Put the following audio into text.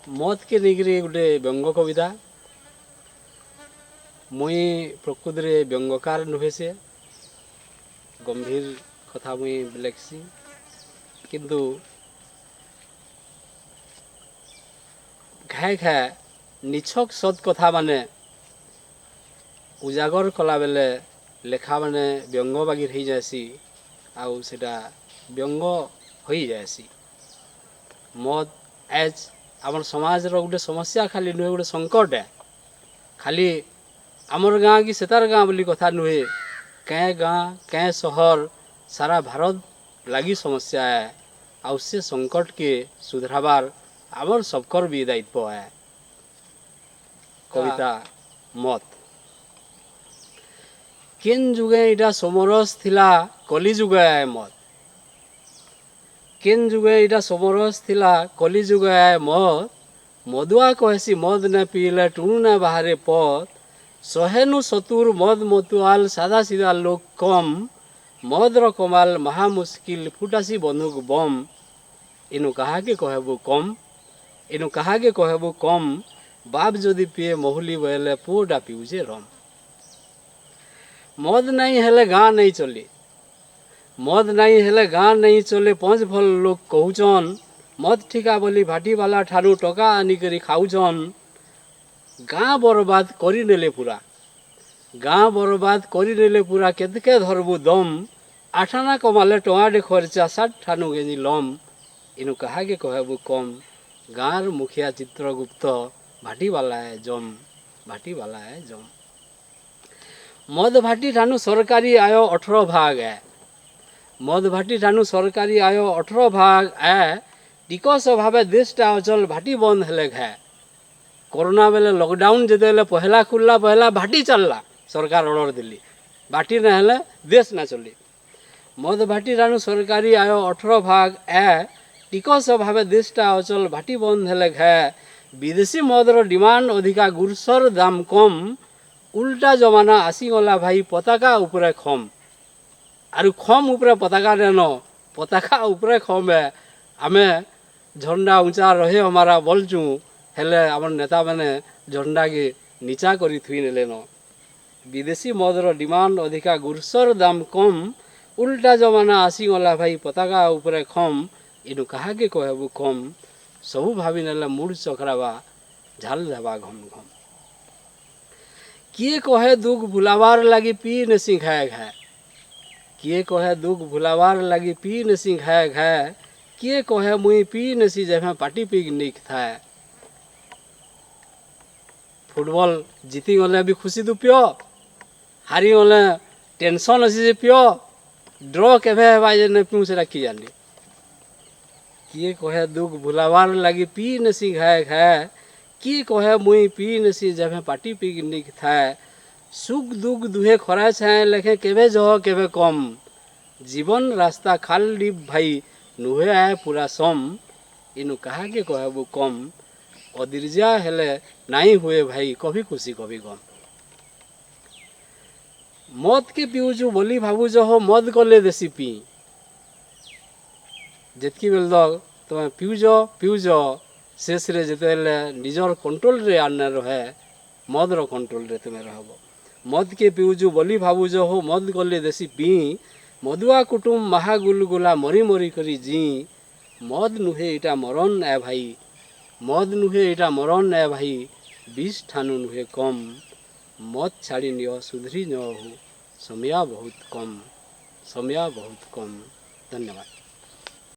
मत के लेकर गोटे व्यंग कविता मुई प्रकृति रे व्यंगकार नुहे से गंभीर कथा मुई लेखसी किंतु घाए घाए निछक सत कथा माने उजागर कला बेले लेखा माने व्यंग बागिर हो जासी आउ सेटा व्यंग हो जासी। मत एज आम समाज रो गोटे समस्या खाली नुहे गोटे संकट है खाली आमर गाँ कि सेतार गाँ बोली कथा नुहे कैं गाँ कैं सहर सारा भारत लगी समस्या है आउ से संकट के सुधराबार आमर सबकर भी दायित्व है। कविता मत केन जुगे इटा समरस थिला कली जुगे आए मत केन जुगे इटा समरस थिला कली जुगे आए मत मदुआ कहसी मद न पीले टुणु न बाहरे पथ सहेनु सतुर मद मतुआल सादा सीधा लोक कम मद रो कमाल महा मुश्किल फुटासी बंदूक बम इनु कहा के कहबू कम इनु कहा के कहबू कम बाप जदि पिए महुली बहले पुओटा पिउजे रम। मद नहीं हेले गाँ नहीं चले मद नहीं हेले गाँ नहीं चले पंच भल लोग कहूचन मद ठिका बोली भाटी वाला ठारू टका आनिकरी खाऊचन गाँ बर्बाद करी नेले पूरा गाँ बर्बाद करी नेले पूरा केतके धरबू दम आठाना कमाले टमाटे खर्चा 60 ठानु गेजी लम इनु कहा के कहबू कम गाँर मुखिया चित्रगुप्त भाटी वाला है जम भाटी वाला है जम। मद भाटी ठानु सरकारी आयो 18 भाग है मद भाटी ठानु सरकारी आयो 18 भाग है टिकस अभाव देशटा अचल भाटी बंद हेले घाए कोरोना बेले लॉकडाउन जेते पहला खुलला पहला भाटी चलला सरकार ऑर्डर दिल्ली भाटी न हेले देश ना चली। मद भाटी ठानु सरकारी आयो 18 भाग है टिकस अभाव देशटा अचल भाटी बंद हेले घाए विदेशी मदर डिमांड अधिका गुरसर दाम कम उल्टा जमाना आसीगला भाई पताका उपरे खम आरु खम उपरे पताका नेन पताका उपरे खम है आमे झंडा ऊंचा रहे हमारा बोलचु हेले आम नेता मैंने झंडा के नीचा करी थुई नेलेन विदेशी मदर डिमांड अधिका गुरसर दाम कम उल्टा जमाना आसीगला भाई पताका उपरे खम इनु कहा के कहबू कम सबू भावी नेले मूड चखराबा झाल देवा घम घम किए कहे दुख भुलावार लगी पी नसी घाए घाए किए कहे दुख भुलावार लगी पी नसी घाए घाए किए कहे मुई पी नसी जब पार्टी पिकनिक था फुटबॉल जीती गले भी खुशी तू पियो हारी गले टेंशन अच्छी से पियो ड्र केवे जे पिऊ से कि जानी किए कहे दुख भुलावार लगी पी नसी घाए घाए किए कहे मुई पी नसी जब पार्टी पिकनिक था सुख दुख दुहे खरा छाए लेखे केवे जह केवे कम जीवन रास्ता खाल डी भाई नुहे आए पूरा सम इनु कहा के कहबू कम अदीर्जा हेले नहीं हुए भाई कभी खुशी कभी गम। मद के पिउचु बोली भावु हो मद कले देसी पी जितकी बेल दग तुम पिउज शेष रे जेते निजर कंट्रोल रे आने रहे मद रो कंट्रोल रे तुम रहब मद के पिउचु बोली भावु हो मद कले देसी पी मदुआ कुटुम महागुलगुला मरी मरी करी जी मद नुहे इटा मरण ए भाई मद नुहे इटा मरण ए भाई 20 ठानु नुहे कम मद छाड़ी नियो सुधरी न हो समय बहुत कम धन्यवाद।